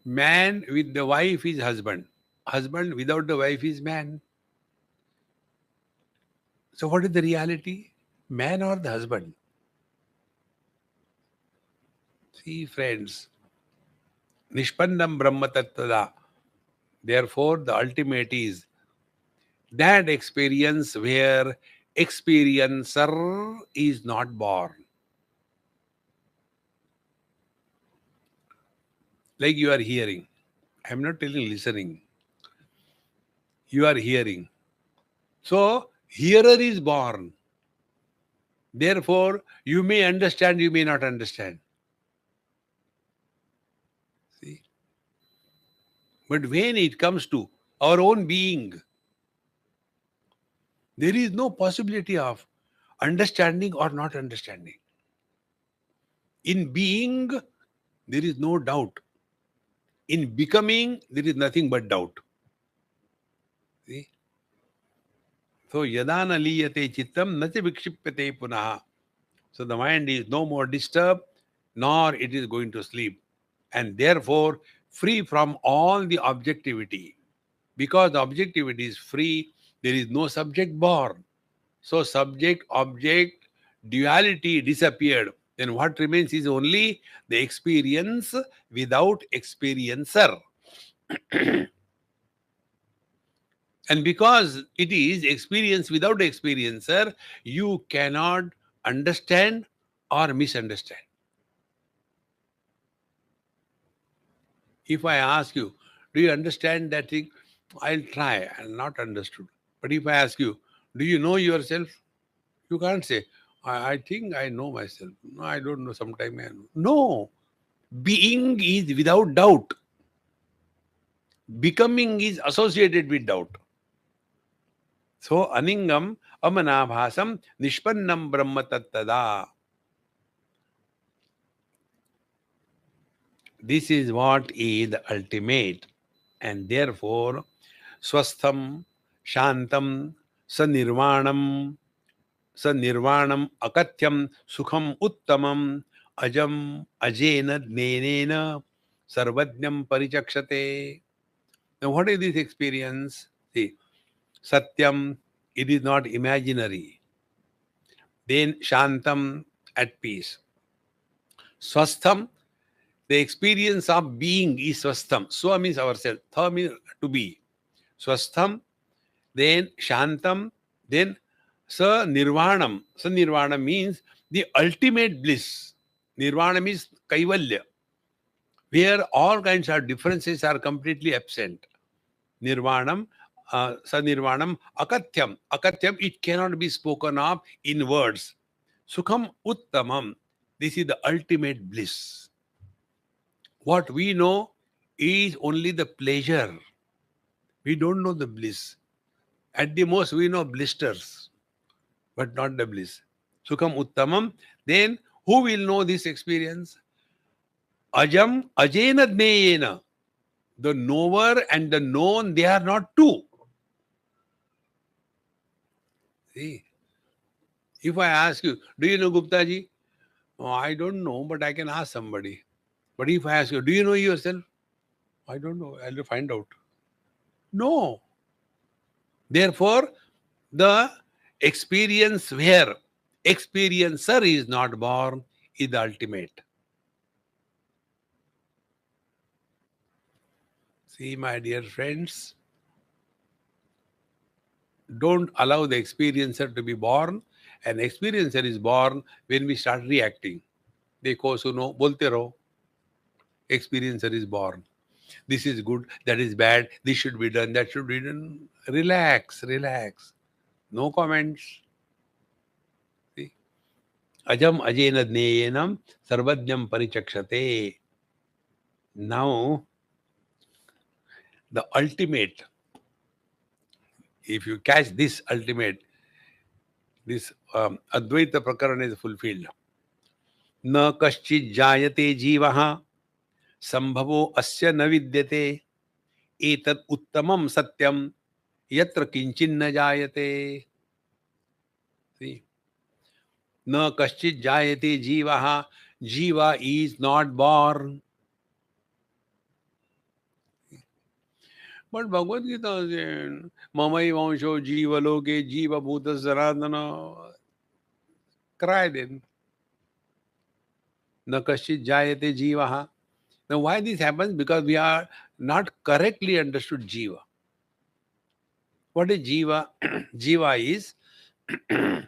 man with the wife is husband. Husband without the wife is man. So what is the reality? Man or the husband? See, friends, Nishpannam Brahma Tattvada. Therefore, the ultimate is that experience where experiencer is not born. Like you are hearing. I am not telling listening. You are hearing. So, hearer is born. Therefore, you may understand, you may not understand. See? But when it comes to our own being, there is no possibility of understanding or not understanding. In being, there is no doubt. In becoming, there is nothing but doubt. See? So, yadana liyate chittam nati vikshipyate punaha. So, the mind is no more disturbed, nor it is going to sleep. And therefore, free from all the objectivity. Because the objectivity is free, there is no subject born. So, subject-object duality disappeared. Then what remains is only the experience without experiencer. And because it is experience without experiencer, you cannot understand or misunderstand. If I ask you, do you understand that thing? I'll try. I'm not understood. But if I ask you, do you know yourself? You can't say, I think I know myself. No, I don't know. Sometime I know. No. Being is without doubt. Becoming is associated with doubt. So, aningam amanabhasam nishpannam brahma tattada. This is what is the ultimate. And therefore, swastham, shantam, sanirvanam, sanirvanam, akatyam, sukham, uttamam, ajam, ajena, jnenena, sarvajnam parichakshate. Now, what is this experience? See, satyam, it is not imaginary. Then shantam, at peace. Swastham, the experience of being is swastham. Swa means ourselves. Tha means to be. Swastham, then shantam, then sa nirvanam. Sa nirvanam means the ultimate bliss. Nirvana means kaivalya, where all kinds of differences are completely absent. Nirvanam, sa nirvanam, akatyam. Akatyam, it cannot be spoken of in words. Sukham uttamam. This is the ultimate bliss. What we know is only the pleasure. We don't know the bliss. At the most, we know blisters, but not the bliss. Sukham uttamam. Then, who will know this experience? Ajam ajena jneyena. The knower and the known, they are not two. See, if I ask you, do you know Gupta ji? Oh, I don't know, but I can ask somebody. But if I ask you, do you know yourself? I don't know. I'll find out. No. Therefore, the experience where experiencer is not born is the ultimate. See, my dear friends, don't allow the experiencer to be born. An experiencer is born when we start reacting. Dekho, suno, bolte raho. Experiencer is born. This is good, that is bad, this should be done, that should be done. Relax, relax. No comments. See? Ajam ajena jneyenam sarvajnam parichakshate. Now, the ultimate, if you catch this ultimate, this advaita prakarana is fulfilled. Na kaschid jayate jivaha sambhavo asya na vidyate etat uttamam satyam yatra kinchin na jayate. See? Na kaschid jayate jivaha. Jiva is not born. But Bhagavad Gita says, Mamai vansho jiva loke jiva bhuta saradana. Cry then. Na kaschid jayate jivaha. Now why this happens? Because we are not correctly understood jiva. What is jiva? Jiva is, to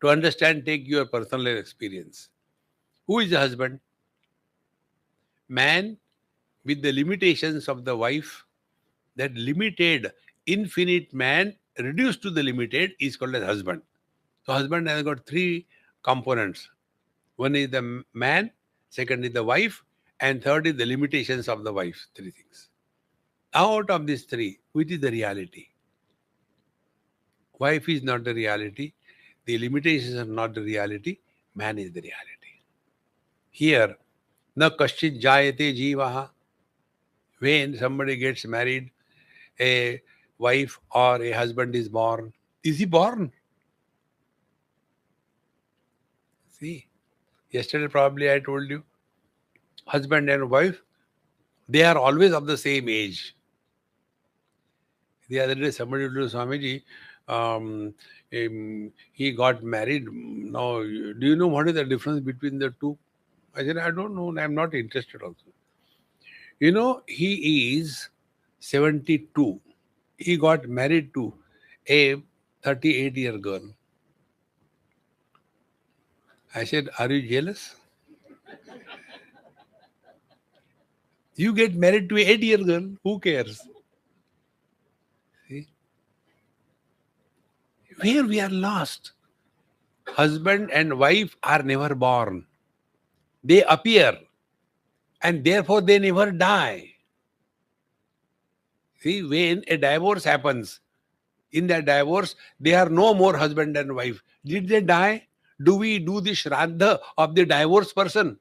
understand, take your personal experience. Who is the husband? Man with the limitations of the wife. That limited, infinite man reduced to the limited is called as husband. So husband has got three components. One is the man, second is the wife, and third is the limitations of the wife. Three things. Out of these three, which is the reality? Wife is not the reality. The limitations are not the reality. Man is the reality. Here, na kaschit jayate jivaha. When somebody gets married, a wife or a husband is born. Is he born? See, yesterday probably I told you, husband and wife, they are always of the same age. The other day somebody told Swamiji, he got married. Now, do you know what is the difference between the two? I said, I don't know. I'm not interested also. You know, he is 72. He got married to a 38-year girl. I said, are you jealous? You get married to an 8-year girl. Who cares? See? Where we are lost. Husband and wife are never born. They appear. And therefore they never die. See, when a divorce happens, in that divorce, they are no more husband and wife. Did they die? Do we do the shraddha of the divorced person?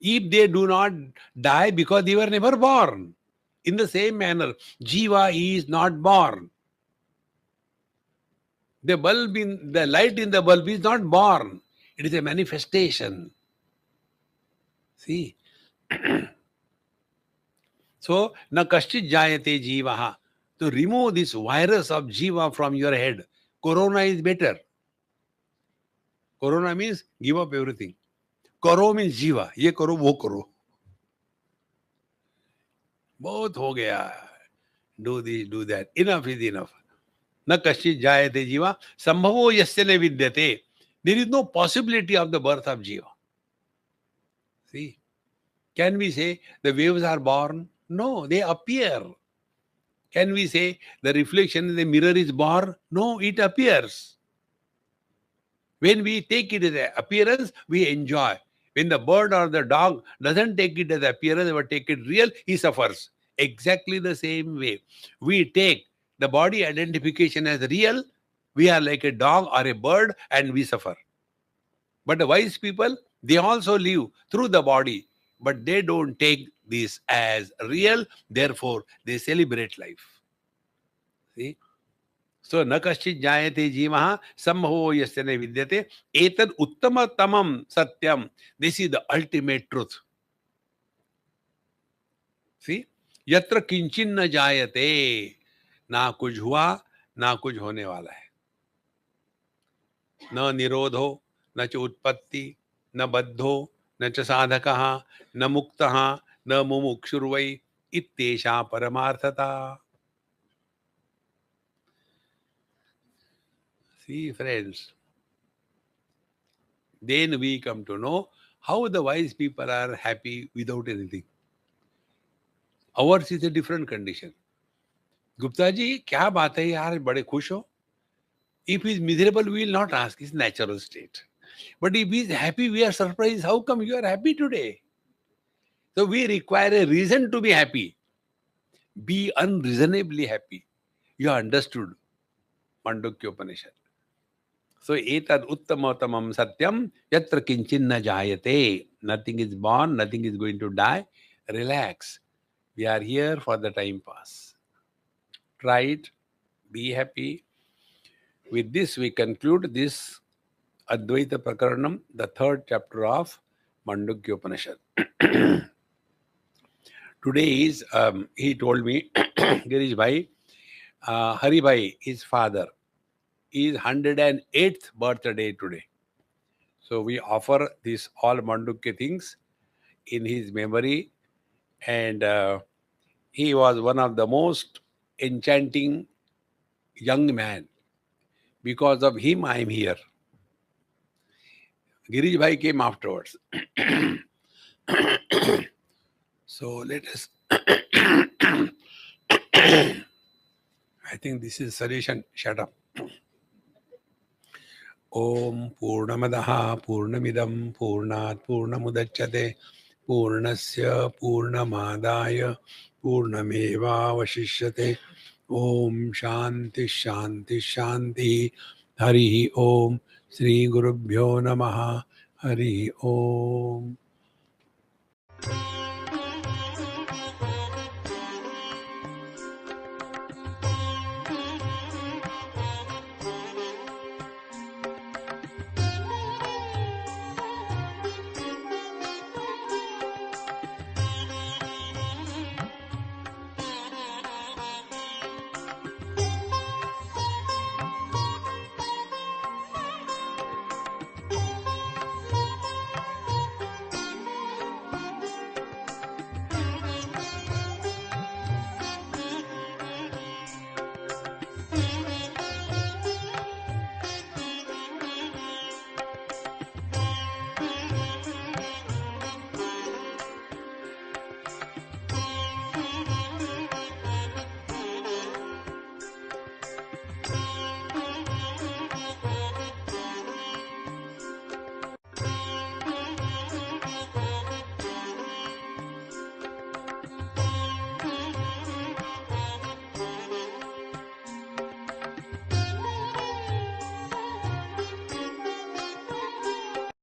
if they do not die because they were never born. In the same manner, Jiva is not born. The light in the bulb is not born. It is a manifestation. See? So, na kaschit jayate jivaha. To remove this virus of jiva from your head, corona is better. Corona means give up everything. Karo means jiva. Ye karo, wo karo. बहुत हो गया. Do this, do that. Enough is enough. Na kaschit jayate jiva. Sambhavo yasya ne vidyate. There is no possibility of the birth of jiva. See? Can we say the waves are born? No, they appear. Can we say the reflection in the mirror is born? No, it appears. When we take it as an appearance, we enjoy. When the bird or the dog doesn't take it as appearance but take it real, he suffers. Exactly the same way. We take the body identification as real, we are like a dog or a bird and we suffer. But the wise people, they also live through the body, but they don't take this as real, therefore they celebrate life. See? So, na kaschit jayate jivaha sambhavo yasya ne vidyate etad uttamatamam satyam. This is the ultimate truth. See? Yatra kinchin na jayate. ना कुछ हुआ, ना कुछ होने वाला है. न निरोधो, न च उत्पत्ति, न बद्धो, न च साधकः, न मुक्तः, न मुमुक्षुर्वै इत्येषा परमार्थता. See, friends, then we come to know how the wise people are happy without anything. Ours is a different condition. Gupta ji, क्या बात है यार, बड़े खुश हो? If he is miserable, we will not ask. It's natural state. But if he is happy, we are surprised. How come you are happy today? So we require a reason to be happy. Be unreasonably happy. You understood Mandukya Upanishad. So etad uttamatamam satyam yatra kinchinna jayate. Nothing is born, nothing is going to die. Relax. We are here for the time pass. Try it. Be happy. With this, we conclude this Advaita Prakaranam, the third chapter of Mandukya Upanishad. Today is, he told me, Girish Bhai, Hari Bhai, his father, is 108th birthday today. So we offer these all Mandukya things in his memory. And he was one of the most enchanting young man. Because of him, I am here. Girish Bhai came afterwards. So let us. I think this is solution. Shut up. Om Purnamadaha Purnamidam Purnat Purnamudachyate Purnasya Purnamadaya Purnameva Vashishyate. Om Shanti Shanti Shanti. Hari Om Sri Gurubhyo Namaha. Hari Om.